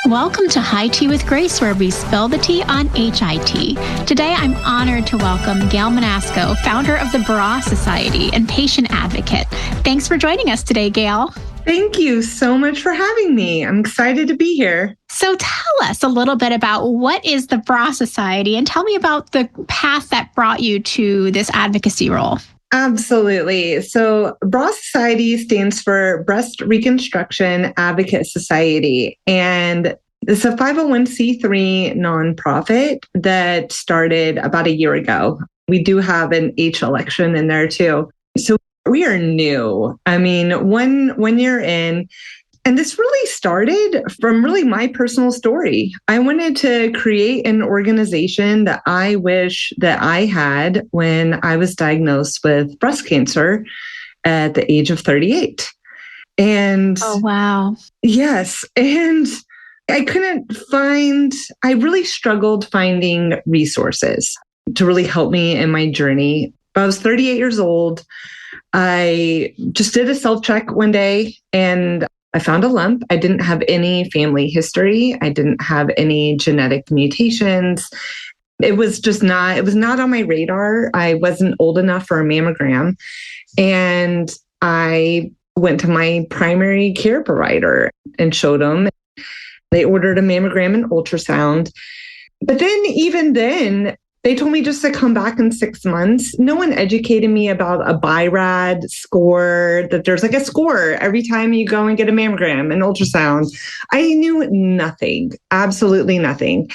Welcome to HITea with Grace, where we spill the tea on HIT. Today, I'm honored to welcome Gail Menasco, founder of the Bra Society and patient advocate. Thanks for joining us today, Gail. Thank you so much for having me. I'm excited to be here. So tell us a little bit about what is the Bra Society, and tell me about the path that brought you to this advocacy role. Absolutely. So Bra Society stands for Breast Reconstruction Advocate Society. And it's a 501c3 nonprofit that started about a year ago. We do have an H election in there too. So we are new. I mean, one year in, and this really started from really my personal story. I wanted to create an organization that I wish that I had when I was diagnosed with breast cancer at the age of 38. And oh, wow. Yes. And I really struggled finding resources to really help me in my journey. I was 38 years old. I just did a self-check one day and I found a lump. I didn't have any family history. I didn't have any genetic mutations. It was not on my radar. I wasn't old enough for a mammogram. And I went to my primary care provider and showed them. They ordered a mammogram and ultrasound. But then, even then, they told me just to come back in 6 months. No one educated me about a BI-RAD score, that there's like a score every time you go and get a mammogram and ultrasound. I knew nothing, absolutely nothing.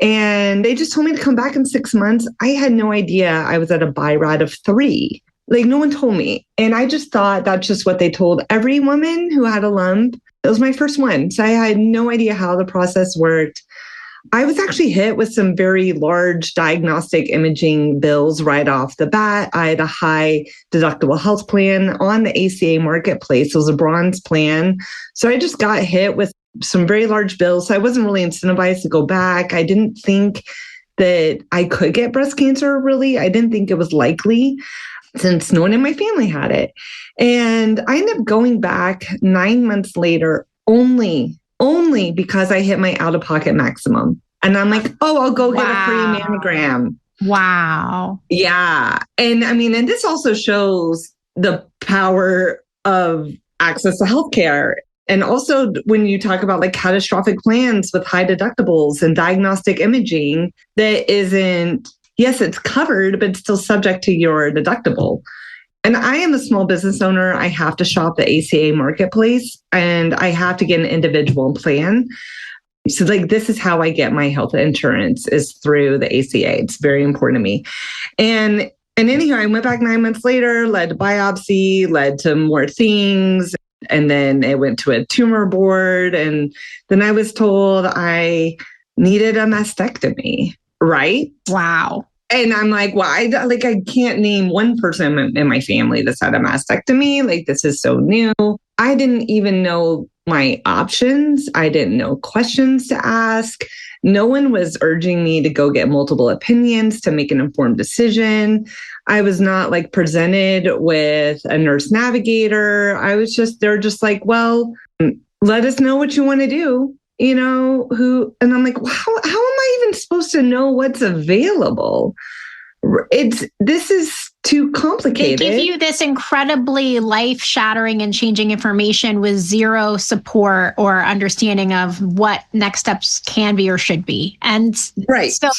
And they just told me to come back in 6 months. I had no idea I was at a BI-RAD of 3. Like, no one told me. And I just thought that's just what they told every woman who had a lump. It was my first one. So I had no idea how the process worked. I was actually hit with some very large diagnostic imaging bills right off the bat. I had a high deductible health plan on the ACA marketplace. It was a bronze plan. So I just got hit with some very large bills. So I wasn't really incentivized to go back. I didn't think that I could get breast cancer, really. I didn't think it was likely since no one in my family had it. And I ended up going back 9 months later only because I hit my out-of-pocket maximum. And I'm like, I'll go get a free mammogram. Wow. Yeah. And I mean, and this also shows the power of access to healthcare. And also when you talk about like catastrophic plans with high deductibles and diagnostic imaging, that isn't, yes, it's covered, but it's still subject to your deductible. And I am a small business owner. I have to shop the ACA marketplace and I have to get an individual plan. So like, this is how I get my health insurance, is through the ACA. It's very important to me. And anyhow, I went back 9 months later, led to biopsy, led to more things. And then it went to a tumor board. And then I was told I needed a mastectomy, right? Wow. And I'm like, well, I can't name one person in my family that's had a mastectomy. Like, this is so new. I didn't even know my options. I didn't know questions to ask. No one was urging me to go get multiple opinions to make an informed decision. I was not like presented with a nurse navigator. They're just like, well, let us know what you want to do. And I'm like, wow, how am I even supposed to know what's available? This is too complicated. They give you this incredibly life-shattering and changing information with zero support or understanding of what next steps can be or should be. And right. So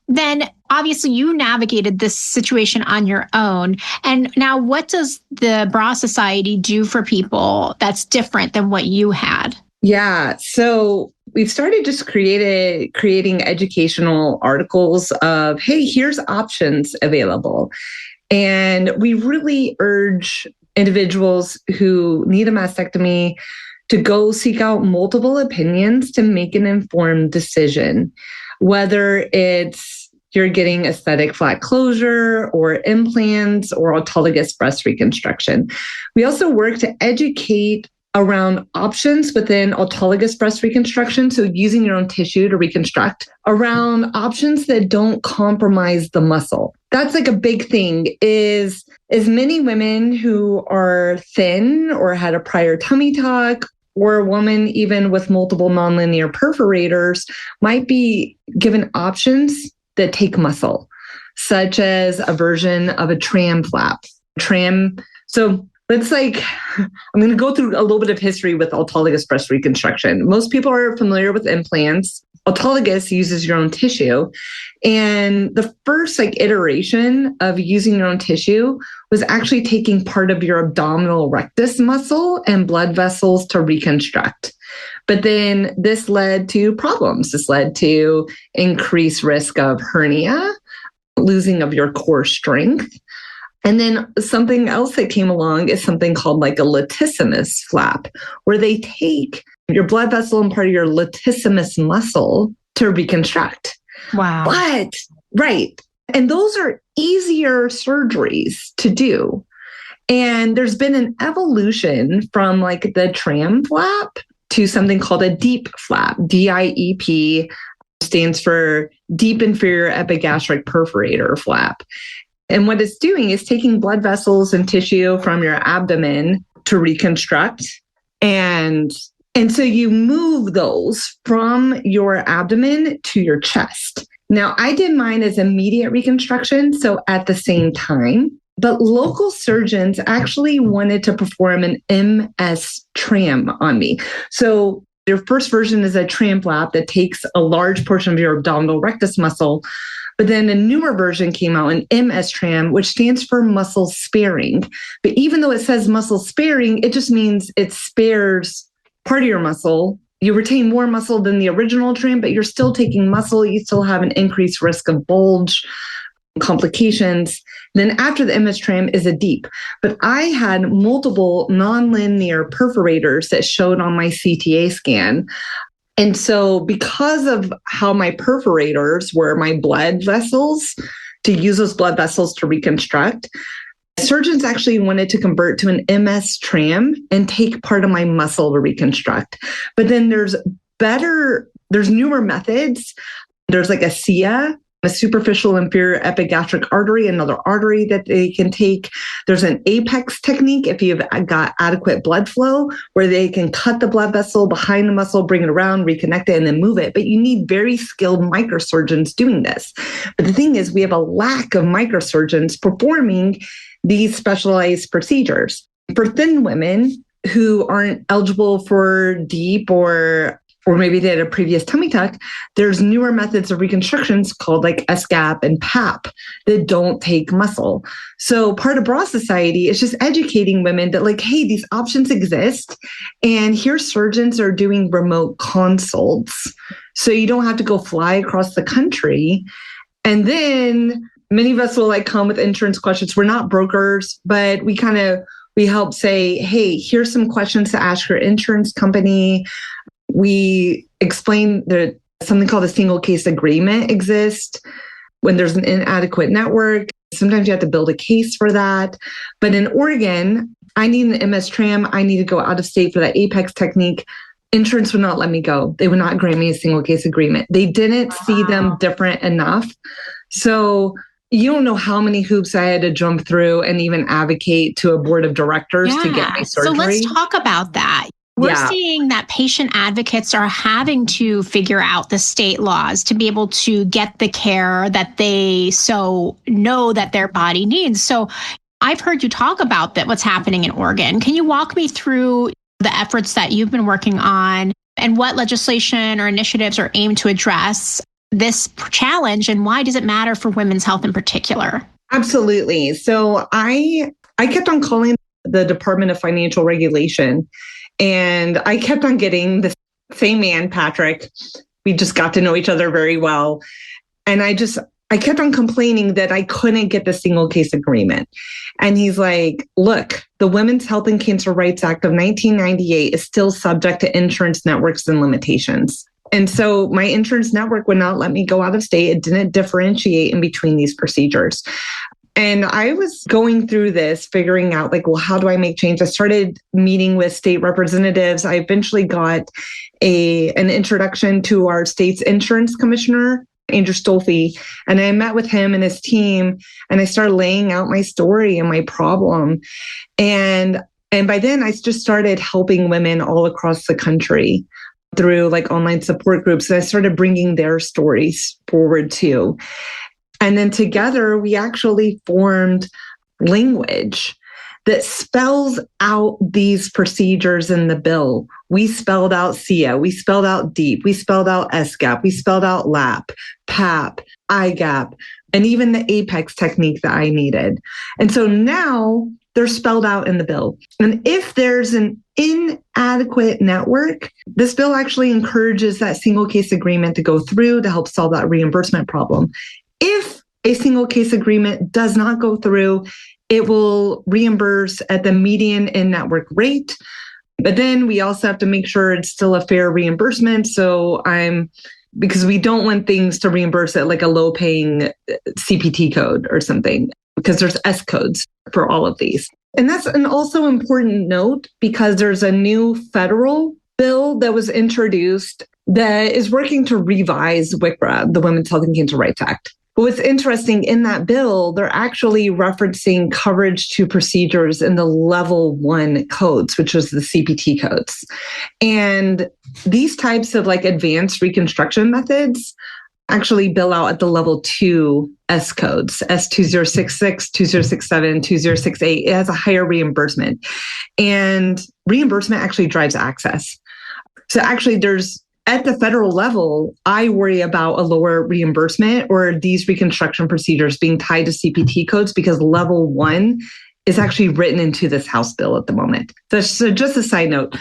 then obviously you navigated this situation on your own. And now what does the Bra Society do for people that's different than what you had? Yeah. So we've started just creating educational articles of, hey, here's options available. And we really urge individuals who need a mastectomy to go seek out multiple opinions to make an informed decision, whether it's you're getting aesthetic flat closure or implants or autologous breast reconstruction. We also work to educate around options within autologous breast reconstruction, so using your own tissue to reconstruct, around options that don't compromise the muscle. That's like a big thing, is many women who are thin or had a prior tummy tuck or a woman even with multiple nonlinear perforators might be given options that take muscle, such as a version of a tram flap. So I'm going to go through a little bit of history with autologous breast reconstruction. Most people are familiar with implants. Autologous uses your own tissue. And the first iteration of using your own tissue was actually taking part of your abdominal rectus muscle and blood vessels to reconstruct. But then this led to problems. This led to increased risk of hernia, losing of your core strength. And then something else that came along is something called a latissimus flap, where they take your blood vessel and part of your latissimus muscle to reconstruct. Wow. Right. And those are easier surgeries to do. And there's been an evolution from the tram flap to something called a DIEP flap. DIEP stands for deep inferior epigastric perforator flap. And what it's doing is taking blood vessels and tissue from your abdomen to reconstruct. And so you move those from your abdomen to your chest. Now, I did mine as immediate reconstruction, so at the same time, but local surgeons actually wanted to perform an MS tram on me. So your first version is a tram flap that takes a large portion of your abdominal rectus muscle. But then a newer version came out, an MS tram, which stands for muscle sparing. But even though it says muscle sparing, it just means it spares part of your muscle. You retain more muscle than the original tram, but you're still taking muscle. You still have an increased risk of bulge, complications. Then after the MS tram is a DIEP. But I had multiple nonlinear perforators that showed on my CTA scan. And so because of how my perforators were my blood vessels, to use those blood vessels to reconstruct, surgeons actually wanted to convert to an MS tram and take part of my muscle to reconstruct. But then there's newer methods. There's a HITea, a superficial inferior epigastric artery, another artery that they can take. There's an apex technique if you've got adequate blood flow, where they can cut the blood vessel behind the muscle, bring it around, reconnect it, and then move it. But you need very skilled microsurgeons doing this. But the thing is, we have a lack of microsurgeons performing these specialized procedures. For thin women who aren't eligible for DIEP or maybe they had a previous tummy tuck, there's newer methods of reconstructions called SGAP and PAP that don't take muscle. So part of Bra Society is just educating women that hey, these options exist. And here surgeons are doing remote consults. So you don't have to go fly across the country. And then many of us will come with insurance questions. We're not brokers, but we help say, hey, here's some questions to ask your insurance company. We explain that something called a single case agreement exists when there's an inadequate network. Sometimes you have to build a case for that. But in Oregon, I need an MS tram. I need to go out of state for that apex technique. Insurance would not let me go. They would not grant me a single case agreement. They didn't see them different enough. So you don't know how many hoops I had to jump through and even advocate to a board of directors to get my surgery. So let's talk about that. We're seeing that patient advocates are having to figure out the state laws to be able to get the care that they so know that their body needs. So I've heard you talk about what's happening in Oregon. Can you walk me through the efforts that you've been working on and what legislation or initiatives are aimed to address this challenge, and why does it matter for women's health in particular? Absolutely. So I kept on calling the Department of Financial Regulation, and I kept on getting the same man, Patrick. We just got to know each other very well. And I kept on complaining that I couldn't get the single case agreement. And he's like, look, the Women's Health and Cancer Rights Act of 1998 is still subject to insurance networks and limitations. And so my insurance network would not let me go out of state. It didn't differentiate in between these procedures. And I was going through this, figuring out how do I make change? I started meeting with state representatives. I eventually got an introduction to our state's insurance commissioner, Andrew Stolfi. And I met with him and his team, and I started laying out my story and my problem. And And by then, I just started helping women all across the country through like online support groups. And I started bringing their stories forward too. And then together, we actually formed language that spells out these procedures in the bill. We spelled out HITea, we spelled out DEEP, we spelled out SGAP, we spelled out LAP, PAP, IGAP, and even the APEX technique that I needed. And so now they're spelled out in the bill. And if there's an inadequate network, this bill actually encourages that single case agreement to go through to help solve that reimbursement problem. If a single case agreement does not go through, it will reimburse at the median in-network rate. But then we also have to make sure it's still a fair reimbursement. Because we don't want things to reimburse at like a low-paying CPT code or something, because there's S codes for all of these. And that's an also important note because there's a new federal bill that was introduced that is working to revise WICRA, the Women's Health and Cancer Rights Act. But what's interesting in that bill, they're actually referencing coverage to procedures in the level 1 codes, which is the CPT codes. And these types of like advanced reconstruction methods actually bill out at the level 2 S codes, S2066, 2067, 2068. It has a higher reimbursement. And reimbursement actually drives access. So actually at the federal level, I worry about a lower reimbursement or these reconstruction procedures being tied to CPT codes because level 1 is actually written into this House bill at the moment. So just a side note.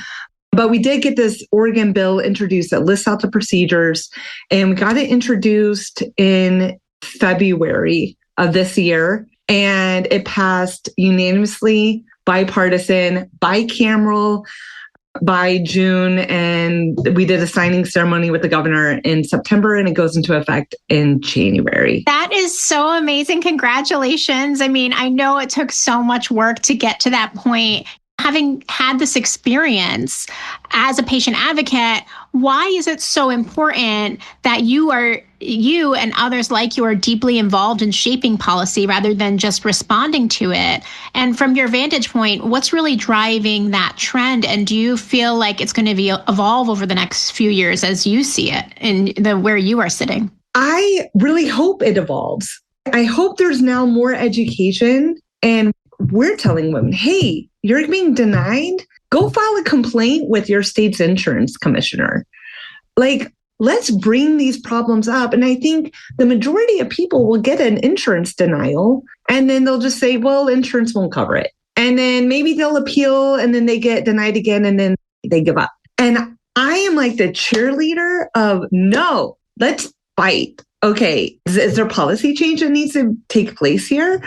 But we did get this Oregon bill introduced that lists out the procedures, and we got it introduced in February of this year, and it passed unanimously, bipartisan, bicameral, by June, and we did a signing ceremony with the governor in September, and it goes into effect in January. That is so amazing. Congratulations. I mean, I know it took so much work to get to that point. Having had this experience as a patient advocate, why is it so important that you and others like you are deeply involved in shaping policy rather than just responding to it? And from your vantage point, what's really driving that trend? And do you feel like it's going to evolve over the next few years as you see it in where you are sitting? I really hope it evolves. I hope there's now more education, and we're telling women, hey, you're being denied, go file a complaint with your state's insurance commissioner. Like, let's bring these problems up. And I think the majority of people will get an insurance denial, and then they'll just say, well, insurance won't cover it. And then maybe they'll appeal, and then they get denied again, and then they give up. And I am like the cheerleader of, no, let's fight. Okay, is there policy change that needs to take place here?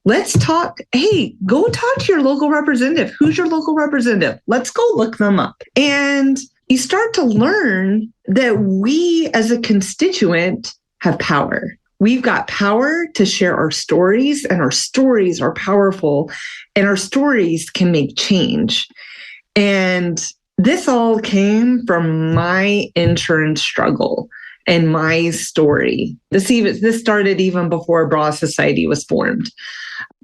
Let's talk. Hey, go talk to your local representative. Who's your local representative? Let's go look them up. And you start to learn that we as a constituent have power. We've got power to share our stories, and our stories are powerful, and our stories can make change. And this all came from my insurance struggle and my story. This started even before Bra Society was formed.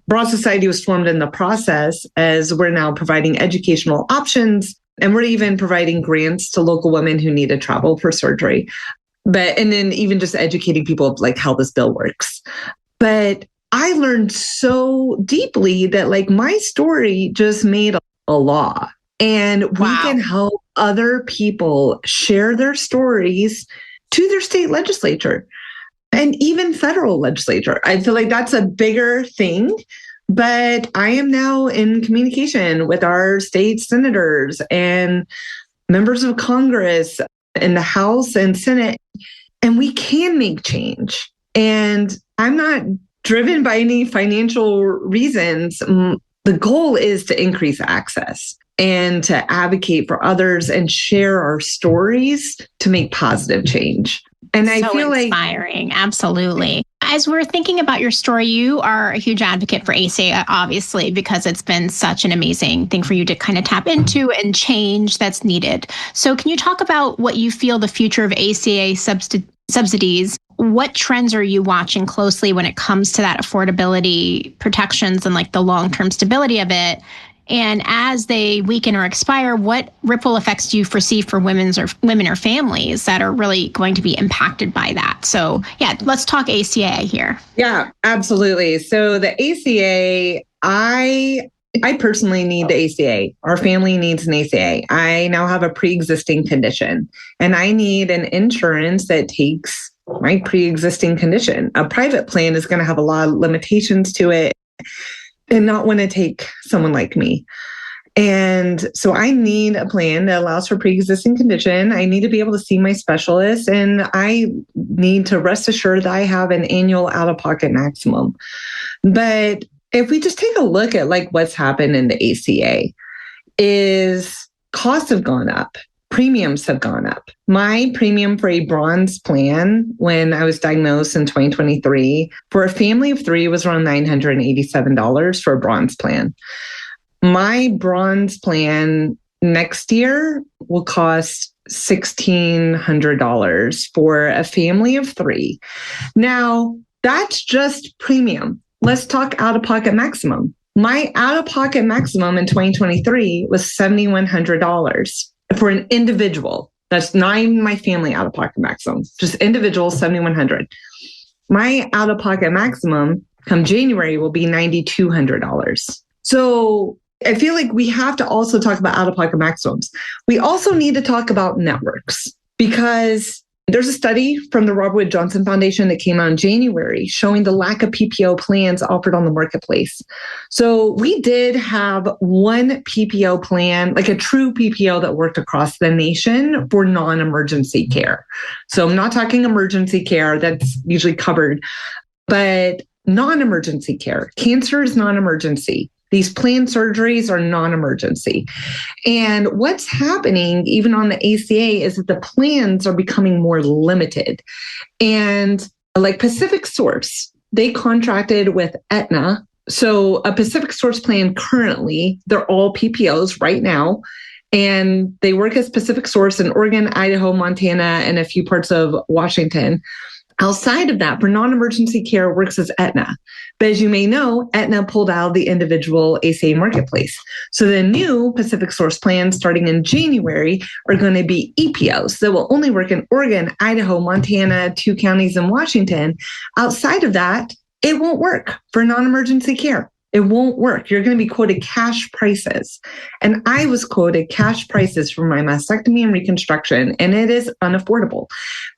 Bra Society was formed in the process as we're now providing educational options, and we're even providing grants to local women who need to travel for surgery. And then even just educating people of like how this bill works. But I learned so deeply that like my story just made a law, and we can help other people share their stories to their state legislature and even federal legislature. I feel like that's a bigger thing, but I am now in communication with our state senators and members of Congress in the House and Senate, and we can make change. And I'm not driven by any financial reasons. The goal is to increase access and to advocate for others and share our stories to make positive change. And I feel inspiring. Absolutely. As we're thinking about your story, you are a huge advocate for ACA, obviously, because it's been such an amazing thing for you to kind of tap into and change that's needed. So can you talk about what you feel the future of ACA subsidies? What trends are you watching closely when it comes to that affordability protections and like the long-term stability of it? And as they weaken or expire, what ripple effects do you foresee for women or families that are really going to be impacted by that? So yeah, let's talk ACA here. Yeah, absolutely. So the ACA, I personally need the ACA. Our family needs an ACA. I now have a pre-existing condition and I need an insurance that takes my pre-existing condition. A private plan is going to have a lot of limitations to it and not want to take someone like me. And so I need a plan that allows for pre-existing condition. I need to be able to see my specialist and I need to rest assured that I have an annual out-of-pocket maximum. But if we just take a look at like what's happened in the ACA is costs have gone up. Premiums have gone up. My premium for a bronze plan when I was diagnosed in 2023 for a family of 3 was around $987 for a bronze plan. My bronze plan next year will cost $1,600 for a family of 3. Now, that's just premium. Let's talk out-of-pocket maximum. My out-of-pocket maximum in 2023 was $7,100 for an individual. That's not even my family out-of-pocket maximum, just individual $7,100. My out-of-pocket maximum come January will be $9,200. So I feel like we have to also talk about out-of-pocket maximums. We also need to talk about networks because there's a study from the Robert Wood Johnson Foundation that came out in January showing the lack of PPO plans offered on the marketplace. So we did have one PPO plan, like a true PPO that worked across the nation for non-emergency care. So I'm not talking emergency care, that's usually covered, but non-emergency care. Cancer is non-emergency. These planned surgeries are non-emergency. And what's happening, even on the ACA, is that the plans are becoming more limited. And like Pacific Source, they contracted with Aetna. So a Pacific Source plan currently, they're all PPOs right now. And they work as Pacific Source in Oregon, Idaho, Montana, and a few parts of Washington. Outside of that, for non-emergency care, works as Aetna. But as you may know, Aetna pulled out of the individual ACA marketplace. So the new Pacific Source plans starting in January are going to be EPOs that will only work in Oregon, Idaho, Montana, 2 counties in Washington. Outside of that, it won't work for non-emergency care. It won't work. You're going to be quoted cash prices. And I was quoted cash prices for my mastectomy and reconstruction, and it is unaffordable.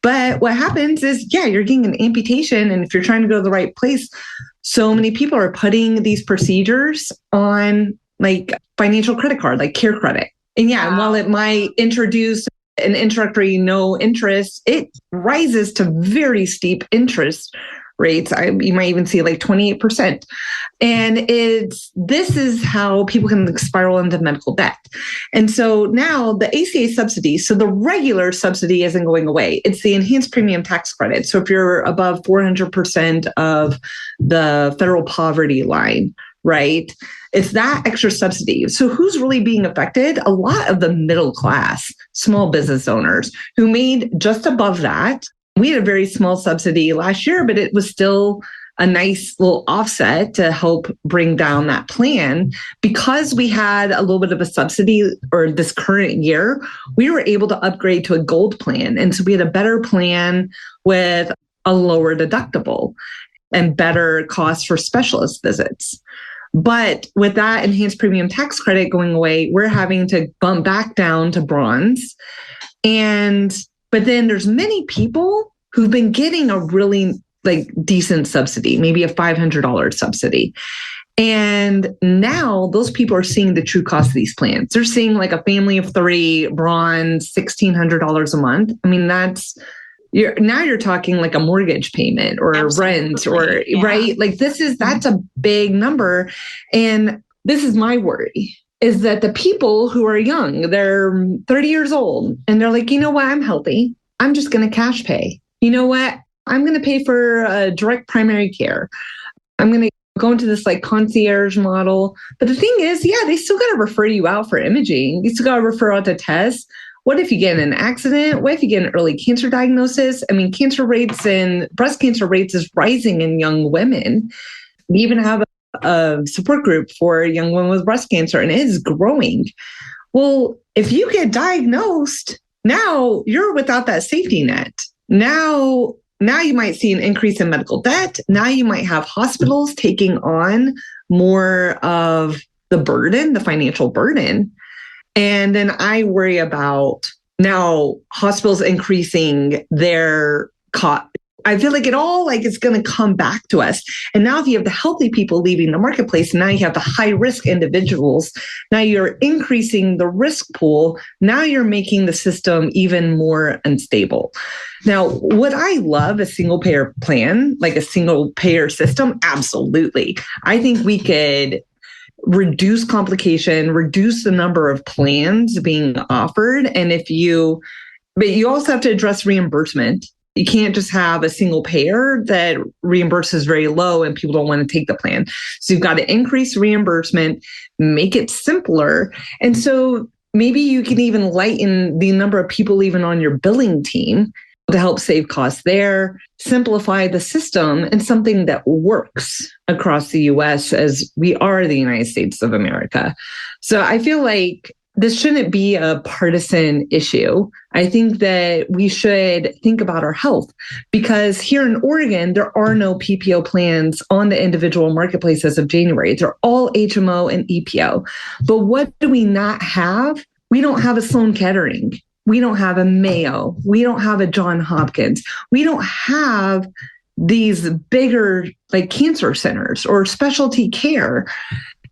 But what happens is, yeah, you're getting an amputation. And if you're trying to go to the right place, so many people are putting these procedures on like financial credit card, like Care Credit. And yeah, wow. While it might introduce an introductory no interest, it rises to very steep interest rates. You might even see like 28%. And this is how people can spiral into medical debt. And so now the ACA subsidy, so the regular subsidy isn't going away. It's the enhanced premium tax credit. So if you're above 400% of the federal poverty line, right? It's that extra subsidy. So who's really being affected? A lot of the middle class, small business owners who made just above that. We had a very small subsidy last year, but it was still a nice little offset to help bring down that plan. Because we had a little bit of a subsidy or this current year, we were able to upgrade to a gold plan. And so we had a better plan with a lower deductible and better costs for specialist visits. But with that enhanced premium tax credit going away, we're having to bump back down to bronze. But then there's many people who've been getting a really like decent subsidy, maybe a $500 subsidy. And now those people are seeing the true cost of these plans. They're seeing like a family of 3, bronze, $1,600 a month. I mean, you're talking like a mortgage payment or rent or right. Like that's a big number. And this is my worry is that the people who are young, they're 30 years old and they're like, you know what? I'm healthy. I'm just going to cash pay. You know what? I'm going to pay for direct primary care. I'm going to go into this like concierge model. But the thing is, yeah, they still got to refer you out for imaging. You still got to refer out to tests. What if you get in an accident? What if you get an early cancer diagnosis? I mean, cancer rates and breast cancer rates is rising in young women. We even have a support group for young women with breast cancer, and it is growing. Well, if you get diagnosed, now you're without that safety net. Now you might see an increase in medical debt. Now you might have hospitals taking on more of the burden, the financial burden. And then I worry about now hospitals increasing their cost. I feel like it's going to come back to us. And now if you have the healthy people leaving the marketplace, now you have the high risk individuals. Now you're increasing the risk pool. Now you're making the system even more unstable. Now, would I love a single payer plan, like a single payer system? Absolutely. I think we could reduce complication, reduce the number of plans being offered. But you also have to address reimbursement. You can't just have a single payer that reimburses very low and people don't want to take the plan. So you've got to increase reimbursement, make it simpler. And so maybe you can even lighten the number of people even on your billing team to help save costs there, simplify the system, and something that works across the US as we are the United States of America. So I feel like this shouldn't be a partisan issue. I think that we should think about our health, because here in Oregon, there are no PPO plans on the individual marketplace as of January. They're all HMO and EPO. But what do we not have? We don't have a Sloan Kettering. We don't have a Mayo. We don't have a Johns Hopkins. We don't have these bigger like cancer centers or specialty care.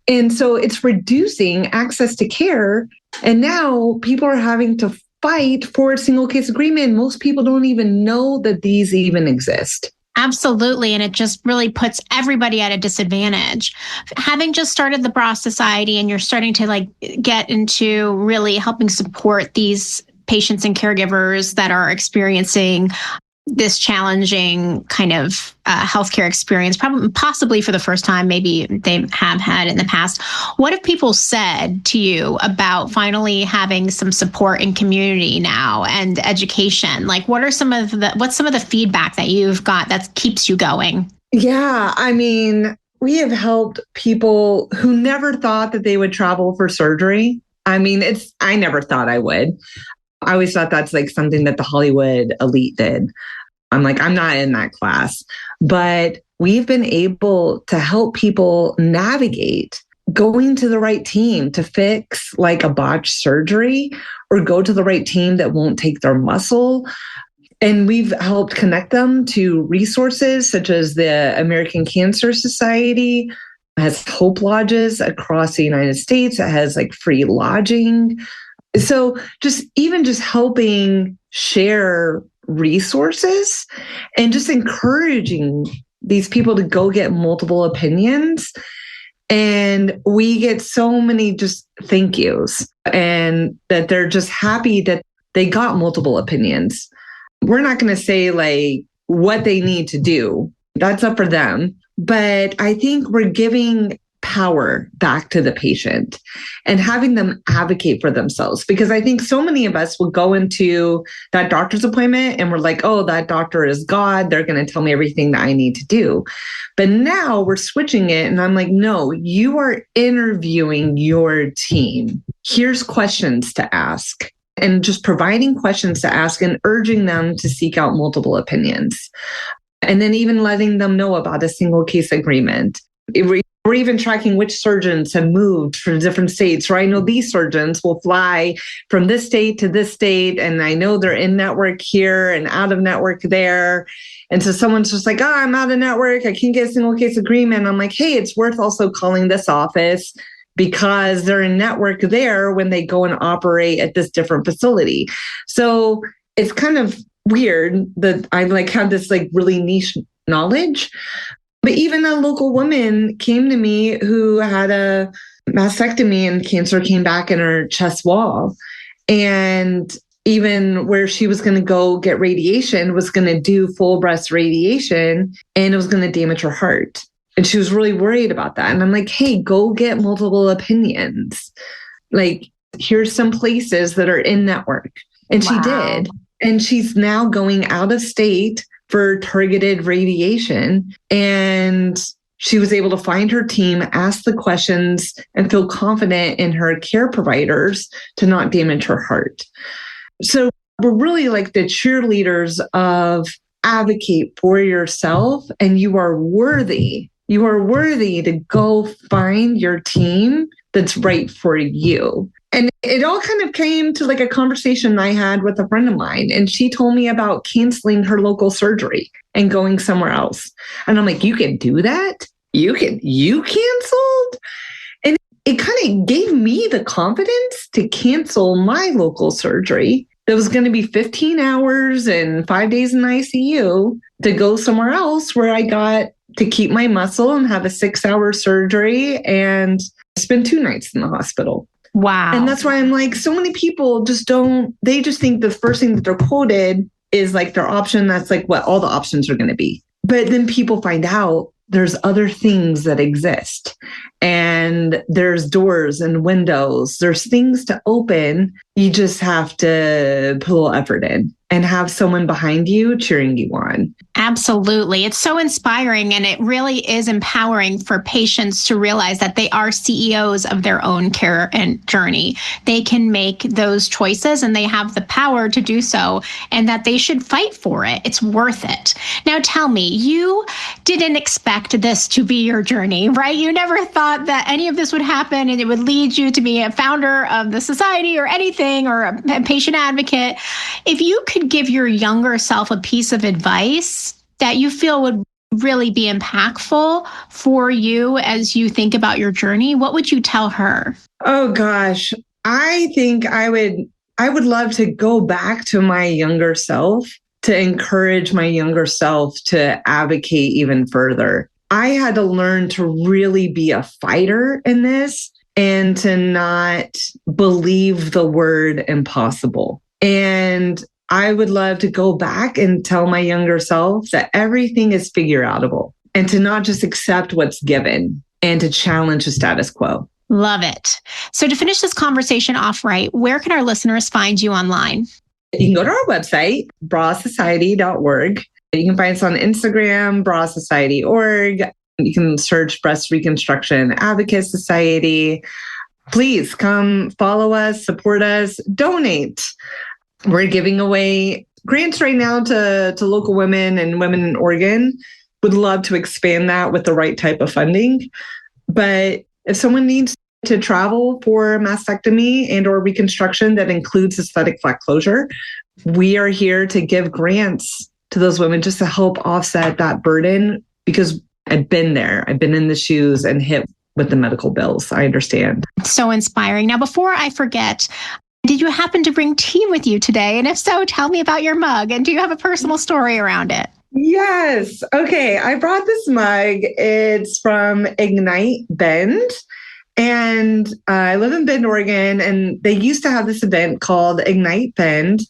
And so it's reducing access to care. And now people are having to fight for a single case agreement. Most people don't even know that these even exist. Absolutely. And it just really puts everybody at a disadvantage. Having just started the Bra Society and you're starting to get into really helping support these patients and caregivers that are experiencing this challenging kind of healthcare experience, possibly for the first time, maybe they have had in the past. What have people said to you about finally having some support in community now and education? What's some of the feedback that you've got that keeps you going? Yeah, I mean, we have helped people who never thought that they would travel for surgery. I mean, I never thought I would. I always thought that's something that the Hollywood elite did. I'm not in that class. But we've been able to help people navigate going to the right team to fix a botched surgery, or go to the right team that won't take their muscle. And we've helped connect them to resources such as the American Cancer Society has Hope Lodges across the United States. It has free lodging. So just helping share resources and just encouraging these people to go get multiple opinions. And we get so many just thank yous, and that they're just happy that they got multiple opinions. We're not going to say what they need to do. That's up for them. But I think we're giving power back to the patient and having them advocate for themselves. Because I think so many of us will go into that doctor's appointment and we're like, oh, that doctor is God. They're going to tell me everything that I need to do. But now we're switching it. And I'm like, no, you are interviewing your team. Here's questions to ask. And just providing questions to ask and urging them to seek out multiple opinions. And then even letting them know about a single case agreement. We're even tracking which surgeons have moved from different states. Or I know these surgeons will fly from this state to this state, and I know they're in network here and out of network there. And so someone's just like, I'm out of network. I can't get a single case agreement. I'm like, hey, it's worth also calling this office, because they're in network there when they go and operate at this different facility. So it's kind of weird that I have this really niche knowledge. But even a local woman came to me who had a mastectomy and cancer came back in her chest wall. And even where she was going to go get radiation, was going to do full breast radiation, and it was going to damage her heart. And she was really worried about that. And I'm like, hey, go get multiple opinions. Here's some places that are in network. And Wow. She did. And she's now going out of state for targeted radiation. And she was able to find her team, ask the questions, and feel confident in her care providers to not damage her heart. So we're really like the cheerleaders of advocate for yourself, and you are worthy. You are worthy to go find your team that's right for you. And it all kind of came to like a conversation I had with a friend of mine, and she told me about canceling her local surgery and going somewhere else. And I'm like, you can do that? You canceled? And it kind of gave me the confidence to cancel my local surgery that was going to be 15 hours and 5 days in ICU to go somewhere else where I got to keep my muscle and have a 6-hour surgery and spend 2 nights in the hospital. Wow. And that's why I'm like, so many people they just think the first thing that they're quoted is like their option. That's like what all the options are going to be. But then people find out there's other things that exist, and there's doors and windows. There's things to open. You just have to put a little effort in and have someone behind you cheering you on. Absolutely. It's so inspiring, and it really is empowering for patients to realize that they are CEOs of their own care and journey. They can make those choices and they have the power to do so, and that they should fight for it. It's worth it. Now tell me, you didn't expect this to be your journey, right? You never thought that any of this would happen and it would lead you to be a founder of the society or anything, or a patient advocate. If you could give your younger self a piece of advice that you feel would really be impactful for you as you think about your journey, what would you tell her? Oh gosh, I think I would love to go back to my younger self, to encourage my younger self to advocate even further. I had to learn to really be a fighter in this and to not believe the word impossible. And I would love to go back and tell my younger self that everything is figure outable, and to not just accept what's given and to challenge the status quo. Love it. So to finish this conversation off right, where can our listeners find you online? You can go to our website, brasociety.org. You can find us on Instagram, brasociety.org. You can search Breast Reconstruction Advocate Society. Please come follow us, support us, donate. We're giving away grants right now to local women and women in Oregon. Would love to expand that with the right type of funding. But if someone needs to travel for mastectomy and or reconstruction that includes aesthetic flat closure, we are here to give grants to those women just to help offset that burden, because I've been there. I've been in the shoes and hit with the medical bills. I understand. So inspiring. Now, before I forget, did you happen to bring tea with you today? And if so, tell me about your mug. And do you have a personal story around it? Yes. Okay. I brought this mug. It's from Ignite Bend. And I live in Bend, Oregon. And they used to have this event called Ignite Bend.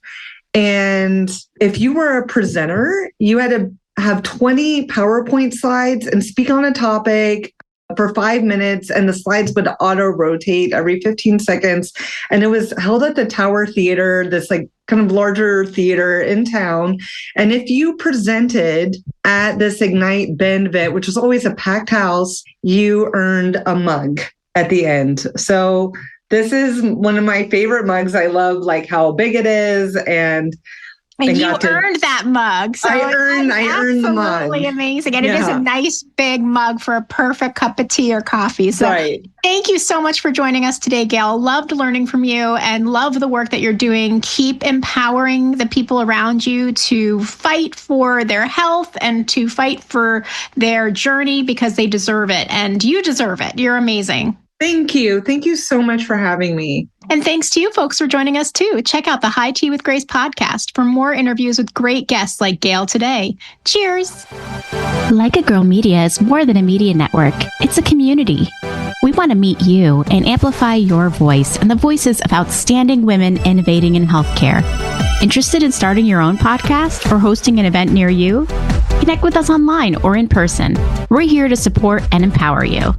And if you were a presenter, you had to have 20 PowerPoint slides and speak on a topic for 5 minutes, and the slides would auto rotate every 15 seconds. And it was held at the Tower Theater, this like kind of larger theater in town. And if you presented at this Ignite Bend event, which was always a packed house, you earned a mug at the end. So this is one of my favorite mugs. I love like how big it is, and you earned that mug. So I earned the mug. Absolutely amazing. And it is a nice big mug for a perfect cup of tea or coffee. So Thank you so much for joining us today, Gail. Loved learning from you and love the work that you're doing. Keep empowering the people around you to fight for their health and to fight for their journey, because they deserve it. And you deserve it. You're amazing. Thank you. Thank you so much for having me. And thanks to you folks for joining us too. Check out the HITea With Grace podcast for more interviews with great guests like Gail today. Cheers. Like a Girl Media is more than a media network. It's a community. We want to meet you and amplify your voice and the voices of outstanding women innovating in healthcare. Interested in starting your own podcast or hosting an event near you? Connect with us online or in person. We're here to support and empower you.